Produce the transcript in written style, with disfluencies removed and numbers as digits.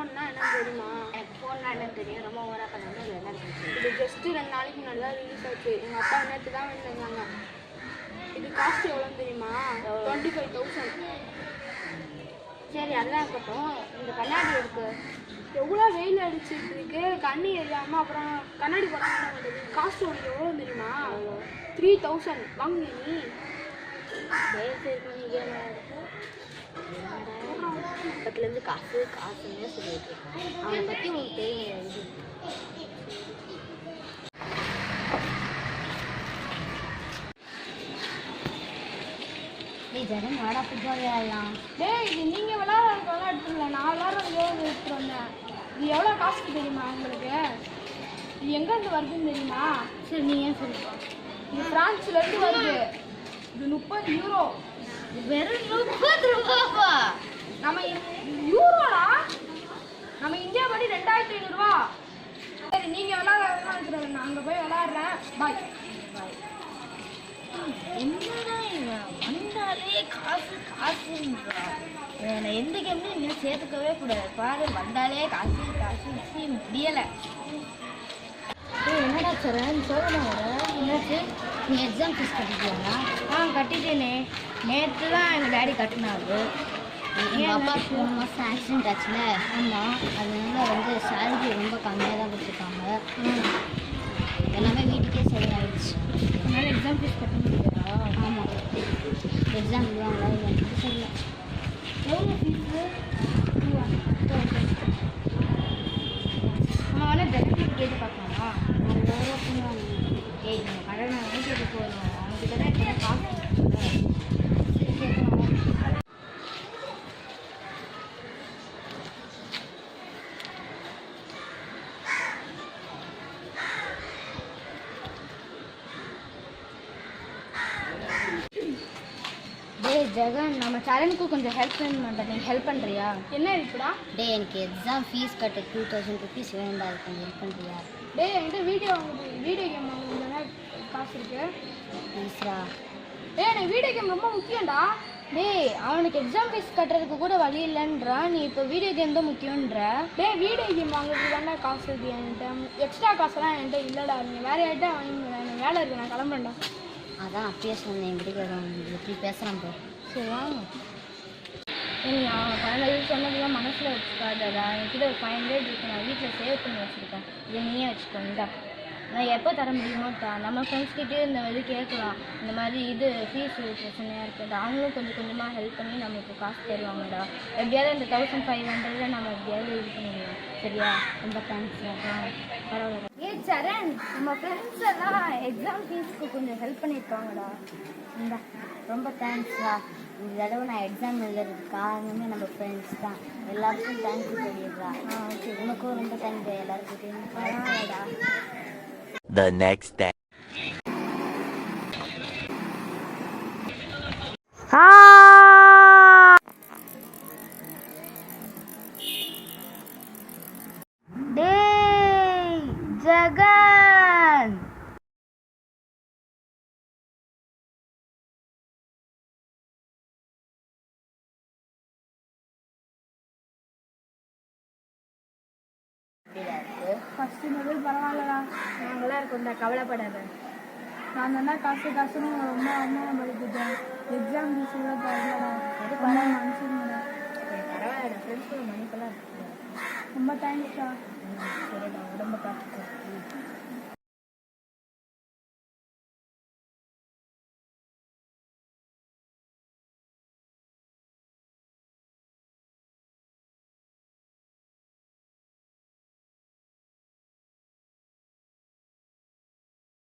ஃபோன்னா என்னன்னு தெரியுமா? எனக்கு ஃபோன்னா என்னன்னு தெரியும். ரொம்ப ஓவராக பண்ணாமல் இல்லை என்னன்னு தெரியும். இது ஜஸ்ட்டு 2 நாளைக்கு முன்னாடி தான் ரிலீஸ் ஆச்சு. எங்கள் அப்பா நேற்று தான் வந்திருந்தாங்க. இது காஸ்ட் எவ்வளோன்னு தெரியுமா? 25,000. சரி அதெல்லாம் இருக்கட்டும். இந்த கண்ணாடி இருக்கு எவ்வளோ வெயில் அடிச்சுட்டு இருக்கு, கண்ணி எரியாமல் அப்புறம் கண்ணாடி போடாமல் என்ன பண்ணுறது? காஸ்ட் உனக்கு எவ்வளோ தெரியுமா? 3,000. வாங்க நீ பக்கத்துலேருந்து காசுன்னே சொல்லிட்டு அவனை பற்றி உங்களுக்கு தெரியும். ஜனம் வாடா ஃபுட்பால் விளையாடலாம். இது நீங்கள் விளையாடுறதுல நான் விளையாடுறதுக்கே எடுத்துகிட்டு வந்தேன். இது எவ்வளோ காஸ்ட் தெரியுமா உங்களுக்கு? இது எங்கேருந்து வருதுன்னு தெரியுமா? சரி நீ ஏன் சொல்லுப்பா. இது ஃப்ரான்ஸ்லேருந்து வருது. இது 30 யூரோ. வெறும் 30 ரூபாப்பா. நம்ம யூரோடா, நம்ம இந்தியா படி 2,500 ரூபா. சரி நீங்கள் விளையாடுறதுலாம் நான் அங்கே போய் விளையாடுறேன். பாய் பாய். என்னடா இவன் வந்தாலே காசு எந்த கேம்லையும் இன்னும் சேர்த்துக்கவே கூடாது. பாரு வந்தாலே காசு முடியலை. என்னடா சரண் சோதனை வர என்னாச்சு? நீ எக்ஸாம் ஃபீஸ் கட்டிட்டியாங்களா? கட்டிட்டேனே. நேற்று தான் எங்கள் டேடி கட்டினாரு. எங்கள் அப்பாவுக்கு 3 மாதம் ஆக்சிடென்ட் ஆச்சுல. ஆமாம், அதனால சேலரி ரொம்ப கம்மியாக தான் கொடுத்துருக்காங்க. எல்லாமே வீட்டுக்கே சரி ஆகிடுச்சு. அதனால எக்ஸாம் ஃபீஸ் கட்ட முடியாதா? ஆமாம், எக்ஸாம் விடுவாங்களா இல்லைன்னு தெரியல. எவ்வளோ ஃபீஸு? நம்ம வேணால் டெலிவரி கேட்டு பார்க்கலாமா? 1,000 பண்ணுவாங்க. ஏய் நம்ம கடனை கேட்டு போயிடும். அவங்ககிட்ட தான் இப்போ காசு ஜெகன், நம்ம சரணுக்கு கொஞ்சம் ஹெல்ப் பண்ணுறேன். நீங்கள் ஹெல்ப் பண்ணுறியா? என்ன இருக்குடா? எனக்கு எக்ஸாம் ஃபீஸ் கட்ட 2,000 ருபீஸ் வேணும்டா. கொஞ்சம் ஹெல்ப் பண்ணுறியா? என்கிட்ட வீடியோ கேம் வாங்குறதுனா காசு இருக்கு. ப்ளீஸ்ரா. எனக்கு வீடியோ கேம் ரொம்ப முக்கியம்டா. அவனுக்கு எக்ஸாம் ஃபீஸ் கட்டுறதுக்கு கூட வழி இல்லைன்றா. நீ இப்போ வீடியோ கேம் தான் முக்கியன்ற. வீடியோ கேம் வாங்குறதுக்கு தானே காசு இருக்கு என்கிட்ட. எக்ஸ்ட்ரா காசெல்லாம் என்கிட்ட இல்லைடா. நீங்கள் வேறு யார்கிட்ட வாங்கிங்க. எனக்கு வேலை இருக்குது, நான் கிளம்புறேன்டா. அதான் அப்பயே சொன்னேன். என்கிட்ட எப்படி பேசுகிறான் ப்ரோ. சரி வாங்க. அவன் 15 சொன்னதுலாம் மனசில் வச்சுக்காதடா. என்கிட்ட ஒரு 500 இருக்கு. நான் வீட்டில் சேவ் பண்ணி வச்சுருக்கேன். இதை நீயே வச்சுக்கோங்கடா. நான் எப்போ தர முடியுமோ நம்ம ஃப்ரெண்ட்ஸ்கிட்டே இந்த மாதிரி கேட்கலாம். இந்த மாதிரி ஃபீஸ் பிரச்சனையாக இருக்குது. அவங்களும் கொஞ்சம் கொஞ்சமாக ஹெல்ப் பண்ணி நமக்கு காசு தருவாங்கடா. எப்படியாவது இந்த 1,500 நம்ம எப்படியாவது இது பண்ணிடலாம். சரியா? ரொம்ப தேங்க்ஸ்டா. பரவாயில்ல. சரண், நம்ம ஃப்ரெண்ட்ஸ் எல்லாம் எக்ஸாம் ஃபீஸ்க்கு கொஞ்சம் ஹெல்ப் பண்ணியிருக்காங்கடா. இந்த ரொம்ப தேங்க்ஸ்டா. இந்த தடவை நான் எக்ஸாம் எழுதுறதுக்கு காரணமே நம்ம ஃப்ரெண்ட்ஸ் தான். எல்லாருக்கும் தேங்க்ஸ் சொல்லிடுறா. ஓகே, உனக்கும் ரொம்ப தேங்க்ஸ். எல்லாருக்கிட்டையும் பரவாயில்லடா. The next day. Jagan, first முதல் பரவாயில்லடா. நாங்களாம் இருக்கோம்டா, கவலைப்படாத. நான் தானே காசுன்னு ரொம்ப அம்மாவை படிக்கிட்டேன். எக்ஸாம் ஃபீஸ் கூட தரலடா. அது மனுஷங்கடா. பரவாயில்ல. ஃப்ரெண்ட்ஸோட மணிக்கெல்லாம் இருக்குது. ரொம்ப தேங்க்ஸ்டா. சரிடா, உடம்பு பார்த்துக்கோ.